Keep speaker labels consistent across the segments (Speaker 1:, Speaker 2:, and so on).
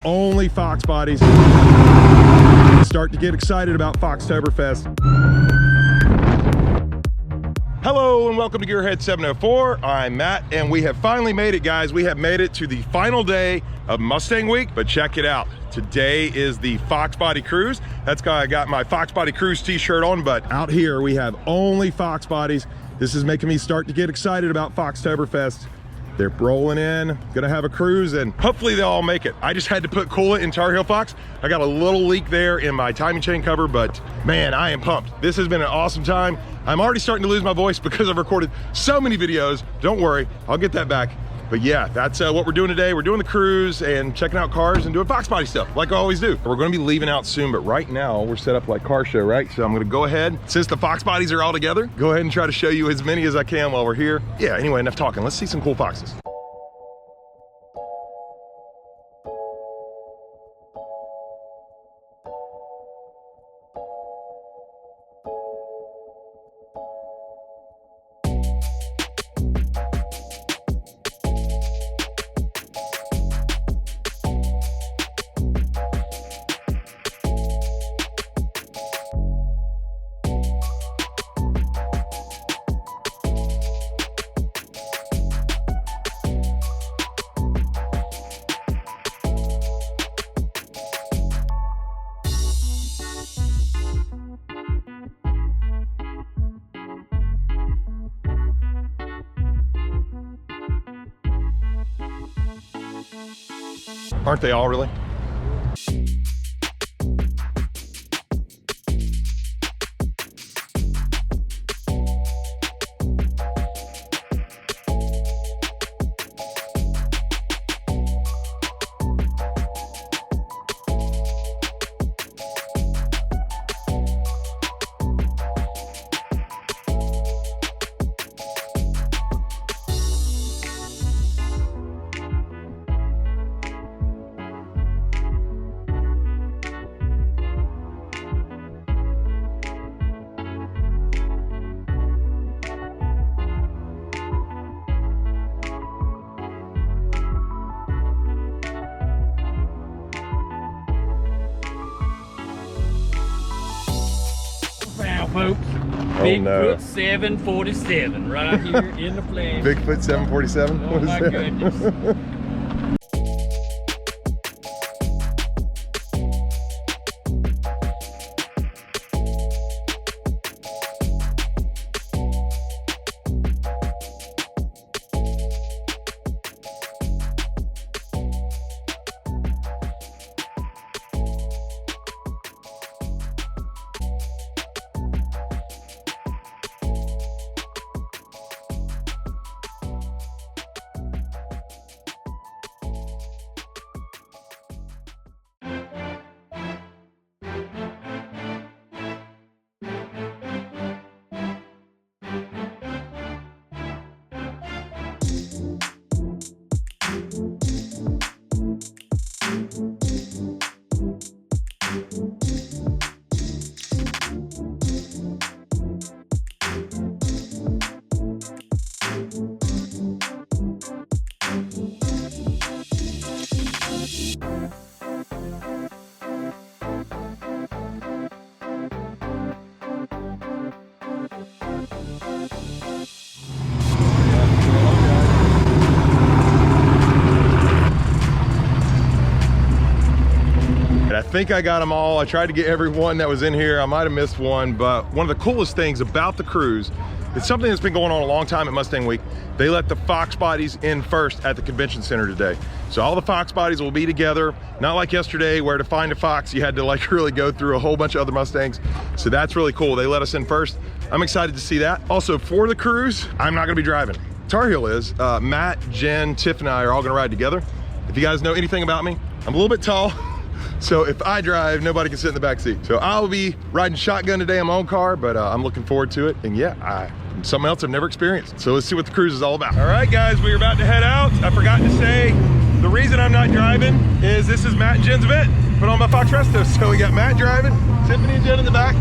Speaker 1: Only Fox bodies. Start to get excited about Foxtoberfest. Hello and welcome to Gearhead 704. I'm Matt and we have finally made it, guys. We have made it to the final day of Mustang week, but check it out. Today is the FoxBody Cruise. That's why I got my FoxBody Cruise t-shirt on, but out here we have only Fox bodies. This is making me start to get excited about Foxtoberfest. They're rolling in, gonna have a cruise, and hopefully they'll all make it. I just had to put coolant in Tar Heel Fox. I got a little leak there in my timing chain cover, but man, I am pumped. This has been an awesome time. I'm already starting to lose my voice because I've recorded so many videos. Don't worry, I'll get that back. But yeah, that's what we're doing today. We're doing the cruise and checking out cars and doing Fox body stuff like I always do. We're gonna be leaving out soon, but right now we're set up like car show, right? So I'm gonna go ahead, since the Fox bodies are all together, go ahead and try to show you as many as I can while we're here. Yeah, anyway, enough talking. Let's see some cool Foxes. Aren't they all really?
Speaker 2: Folks, Bigfoot 747 right here in the flesh.
Speaker 1: Bigfoot 747?
Speaker 2: Oh my goodness.
Speaker 1: I think I got them all. I tried to get every one that was in here. I might have missed one, but one of the coolest things about the cruise, it's something that's been going on a long time at Mustang Week. They let the Fox bodies in first at the convention center today. So all the Fox bodies will be together, not like yesterday where to find a Fox, you had to like really go through a whole bunch of other Mustangs. So that's really cool. They let us in first. I'm excited to see that. Also for the cruise, I'm not gonna be driving. Tar Heel is. Matt, Jen, Tiff, and I are all gonna ride together. If you guys know anything about me, I'm a little bit tall. So if I drive, nobody can sit in the back seat. So I'll be riding shotgun today in my own car, but I'm looking forward to it. And yeah, something else I've never experienced. So let's see what the cruise is all about. All right, guys, we're about to head out. I forgot to say, the reason I'm not driving is this is Matt and Jen's event. Put on my Fox Resto. So we got Matt driving, Tiffany and Jen in the back.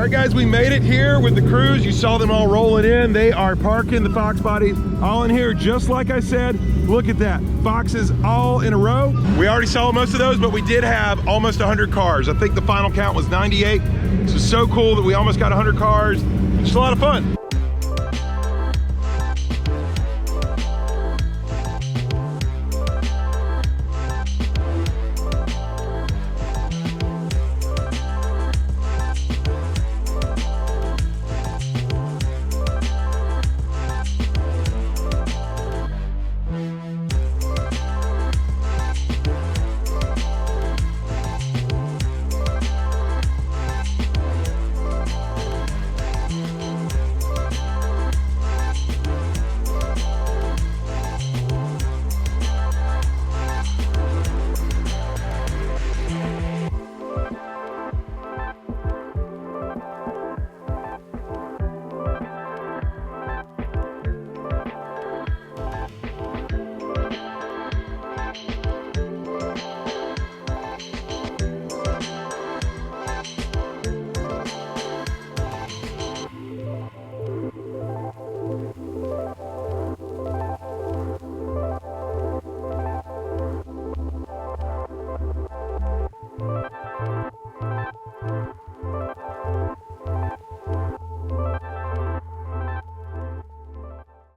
Speaker 1: All right, guys, we made it here with the crews. You saw them all rolling in. They are parking the FoxBodies all in here, just like I said. Look at that, Foxes all in a row. We already saw most of those, but we did have almost 100 cars. I think the final count was 98. So cool that we almost got 100 cars. Just a lot of fun.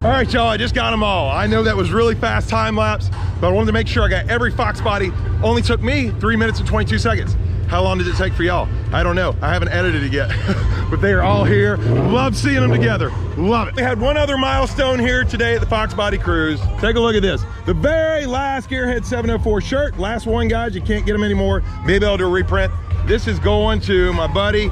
Speaker 1: All right, y'all, I just got them all. I know that was really fast time lapse, but I wanted to make sure I got every FoxBody. Only took me 3 minutes and 22 seconds. How long did it take for y'all? I don't know. I haven't edited it yet, but they are all here. Love seeing them together. Love it. We had one other milestone here today at the FoxBody Cruise. Take a look at this. The very last Gearhead 704 shirt. Last one, guys. You can't get them anymore. Maybe I'll do a reprint. This is going to my buddy,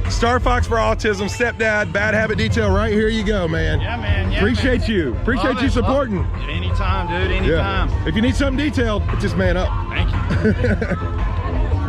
Speaker 1: Star Fox for Autism, stepdad, Bad Habit Detail. Right here you go, man.
Speaker 3: Yeah, man. Yeah,
Speaker 1: appreciate you. Appreciate you supporting.
Speaker 3: Anytime, dude. Anytime.
Speaker 1: Yeah. If you need something detailed, just man up.
Speaker 3: Thank you.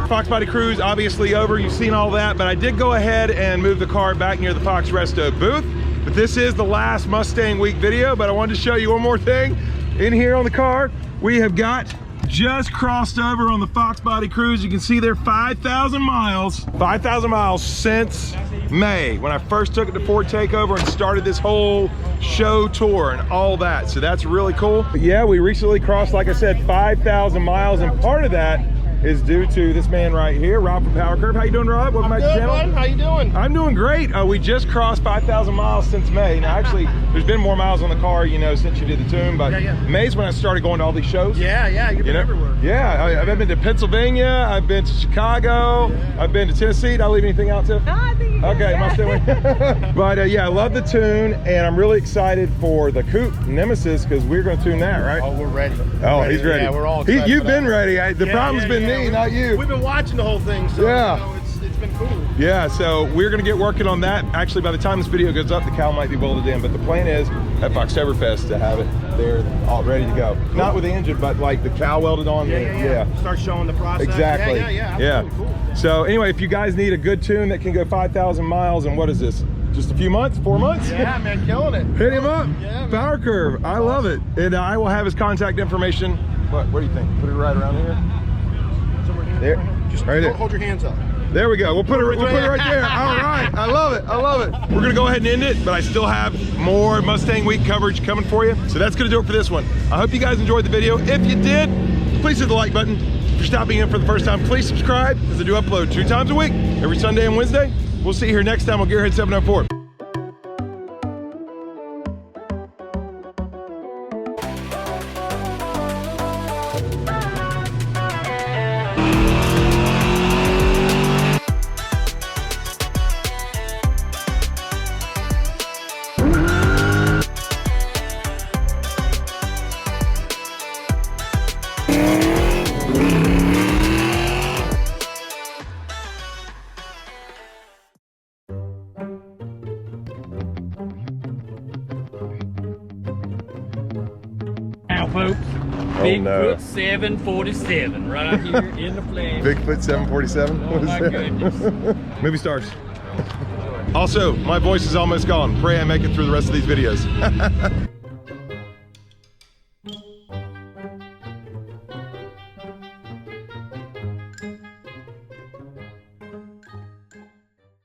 Speaker 1: FoxBody Cruise obviously over. You've seen all that, but I did go ahead and move the car back near the Fox Resto booth. But this is the last Mustang Week video, but I wanted to show you one more thing. In here on the car, we have got just crossed over on the FoxBody Cruise. You can see there 5,000 miles. 5,000 miles since May, when I first took it to Ford Takeover and started this whole show tour and all that. So that's really cool. But yeah, we recently crossed, like I said, 5,000 miles, and part of that is due to this man right here, Rob from Power Curve. How you doing, Rob? Welcome back to the channel.
Speaker 3: Bud. How you doing?
Speaker 1: I'm doing great. We just crossed 5,000 miles since May. Now, actually, there's been more miles on the car, you know, since you did the tune, but May's when I started going to all these shows.
Speaker 3: Yeah, you've been everywhere.
Speaker 1: Yeah, I've been to Pennsylvania, I've been to Chicago, I've been to Tennessee. Did I leave anything out, Tiff?
Speaker 4: No, I think you did.
Speaker 1: Okay, am I still in? But yeah, I love the tune, and I'm really excited for the Coupe Nemesis, because we're going to tune that, right?
Speaker 3: Oh, we're ready.
Speaker 1: He's ready.
Speaker 3: Yeah, we're all excited.
Speaker 1: You've been ready. The problem's been me, not you.
Speaker 3: We've been watching the whole thing, so you know, it's been cool.
Speaker 1: Yeah, so we're gonna get working on that. Actually, by the time this video goes up, the cow might be bolted in, but the plan is at Foxtoberfest to have it there all ready to go. Cool. Not with the engine, but like the cow welded on.
Speaker 3: Yeah. Start showing the process.
Speaker 1: Exactly.
Speaker 3: Yeah. Cool.
Speaker 1: So anyway, if you guys need a good tune that can go 5,000 miles, and what is this? Just a few months? 4 months?
Speaker 3: Yeah, man, killing it.
Speaker 1: Hit him up.
Speaker 3: Yeah,
Speaker 1: Power Curve. I love it. And I will have his contact information. What do you think? Put it right around here. There.
Speaker 3: Just
Speaker 1: right there.
Speaker 3: Hold your hands up.
Speaker 1: There we go. We'll put it right there. All right. I love it. I love it. We're going to go ahead and end it, but I still have more Mustang Week coverage coming for you. So that's going to do it for this one. I hope you guys enjoyed the video. If you did, please hit the like button. If you're stopping in for the first time, please subscribe, because I do upload 2 times a week, every Sunday and Wednesday. We'll see you here next time on Gearhead 704.
Speaker 2: Folks, Bigfoot 747 right here in the flesh.
Speaker 1: Bigfoot 747?
Speaker 2: Oh my goodness.
Speaker 1: Movie stars. Also, my voice is almost gone. Pray I make it through the rest of these videos.